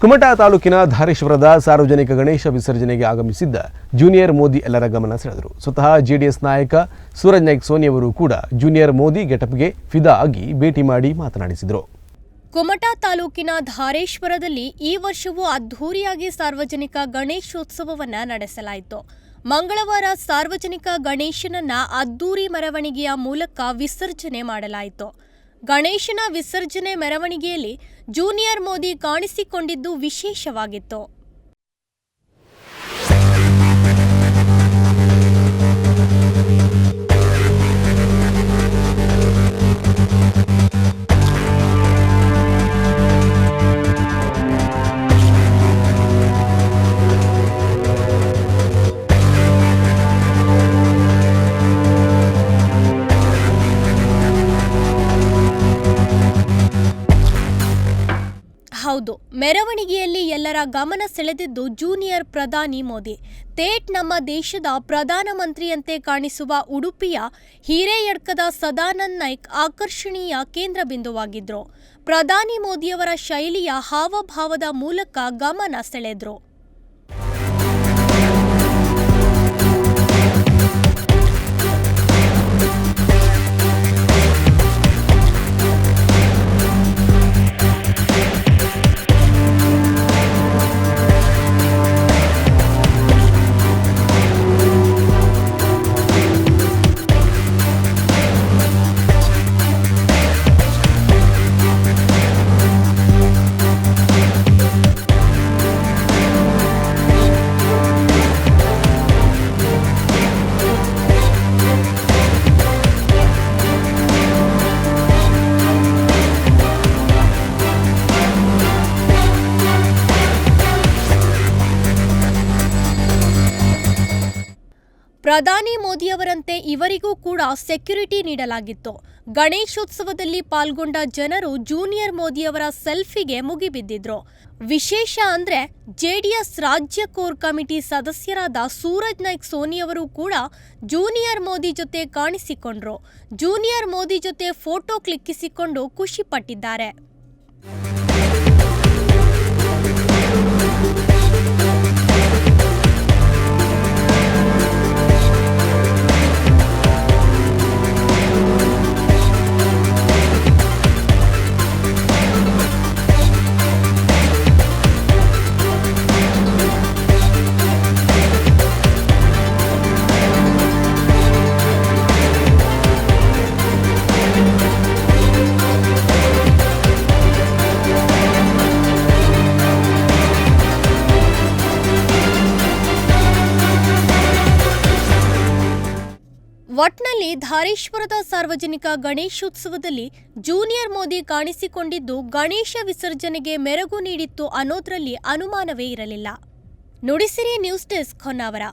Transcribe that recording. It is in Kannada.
ಕುಮಟಾ ತಾಲೂಕಿನ ಧಾರೇಶ್ವರದ ಸಾರ್ವಜನಿಕ ಗಣೇಶ ವಿಸರ್ಜನೆಗೆ ಆಗಮಿಸಿದ್ದ ಜೂನಿಯರ್ ಮೋದಿ ಎಲ್ಲರ ಗಮನ ಸೆಳೆದರು. ಸ್ವತಃ ಜೆಡಿಎಸ್ ನಾಯಕ ಸೂರಜ್ ನಾಯ್ಕ್ ಸೋನಿಯವರು ಕೂಡ ಜೂನಿಯರ್ ಮೋದಿ ಗೆಟಪ್ಗೆ ಫಿದಾ ಆಗಿ ಭೇಟಿ ಮಾಡಿ ಮಾತನಾಡಿಸಿದರು. ಕುಮಟಾ ತಾಲೂಕಿನ ಧಾರೇಶ್ವರದಲ್ಲಿ ಈ ವರ್ಷವೂ ಅದ್ಧೂರಿಯಾಗಿ ಸಾರ್ವಜನಿಕ ಗಣೇಶೋತ್ಸವವನ್ನು ನಡೆಸಲಾಯಿತು. ಮಂಗಳವಾರ ಸಾರ್ವಜನಿಕ ಗಣೇಶನನ್ನ ಅದ್ದೂರಿ ಮೆರವಣಿಗೆಯ ಮೂಲಕ ವಿಸರ್ಜನೆ ಮಾಡಲಾಯಿತು. ಗಣೇಶನ ವಿಸರ್ಜನೆ ಮೆರವಣಿಗೆಯಲ್ಲಿ ಜೂನಿಯರ್ ಮೋದಿ ಕಾಣಿಸಿಕೊಂಡಿದ್ದು ವಿಶೇಷವಾಗಿತ್ತು. ಹೌದು, ಮೆರವಣಿಗೆಯಲ್ಲಿ ಎಲ್ಲರ ಗಮನ ಸೆಳೆದಿದ್ದು ಜೂನಿಯರ್ ಪ್ರಧಾನಿ ಮೋದಿ. ತೇಟ್ ನಮ್ಮ ದೇಶದ ಪ್ರಧಾನಮಂತ್ರಿಯಂತೆ ಕಾಣಿಸುವ ಉಡುಪಿಯ ಹಿರೇಯಡ್ಕದ ಸದಾನಂದ್ ನಾಯ್ಕ್ ಆಕರ್ಷಣೀಯ ಕೇಂದ್ರ ಬಿಂದುವಾಗಿದ್ರು. ಪ್ರಧಾನಿ ಮೋದಿಯವರ ಶೈಲಿಯ ಹಾವಭಾವದ ಮೂಲಕ ಗಮನ ಸೆಳೆದ್ರು. ಪ್ರಧಾನಿ ಮೋದಿಯವರಂತೆ ಇವರಿಗೂ ಕೂಡ ಸೆಕ್ಯುರಿಟಿ ನೀಡಲಾಗಿತ್ತು. ಗಣೇಶೋತ್ಸವದಲ್ಲಿ ಪಾಲ್ಗೊಂಡ ಜನರು ಜೂನಿಯರ್ ಮೋದಿಯವರ ಸೆಲ್ಫಿಗೆ ಮುಗಿಬಿದ್ದಿದ್ರು. ವಿಶೇಷ ಅಂದ್ರೆ ಜೆಡಿಎಸ್ ರಾಜ್ಯ ಕೋರ್ ಕಮಿಟಿ ಸದಸ್ಯರಾದ ಸೂರಜ್ ನಾಯ್ಕ್ ಸೋನಿಯವರು ಕೂಡ ಜೂನಿಯರ್ ಮೋದಿ ಜೊತೆ ಕಾಣಿಸಿಕೊಂಡ್ರು. ಜೂನಿಯರ್ ಮೋದಿ ಜೊತೆ ಫೋಟೋ ಕ್ಲಿಕ್ಕಿಸಿಕೊಂಡು ಖುಷಿ ಪಟ್ಟಿದ್ದಾರೆ. ಒಟ್ನಲ್ಲಿ ಧಾರೇಶ್ವರದ ಸಾರ್ವಜನಿಕ ಗಣೇಶೋತ್ಸವದಲ್ಲಿ ಜೂನಿಯರ್ ಮೋದಿ ಕಾಣಿಸಿಕೊಂಡಿದ್ದು ಗಣೇಶ ವಿಸರ್ಜನೆಗೆ ಮೆರುಗು ನೀಡಿತ್ತು ಅನ್ನೋದ್ರಲ್ಲಿ ಅನುಮಾನವೇ ಇರಲಿಲ್ಲ. Nudisiri news desk Honnavar.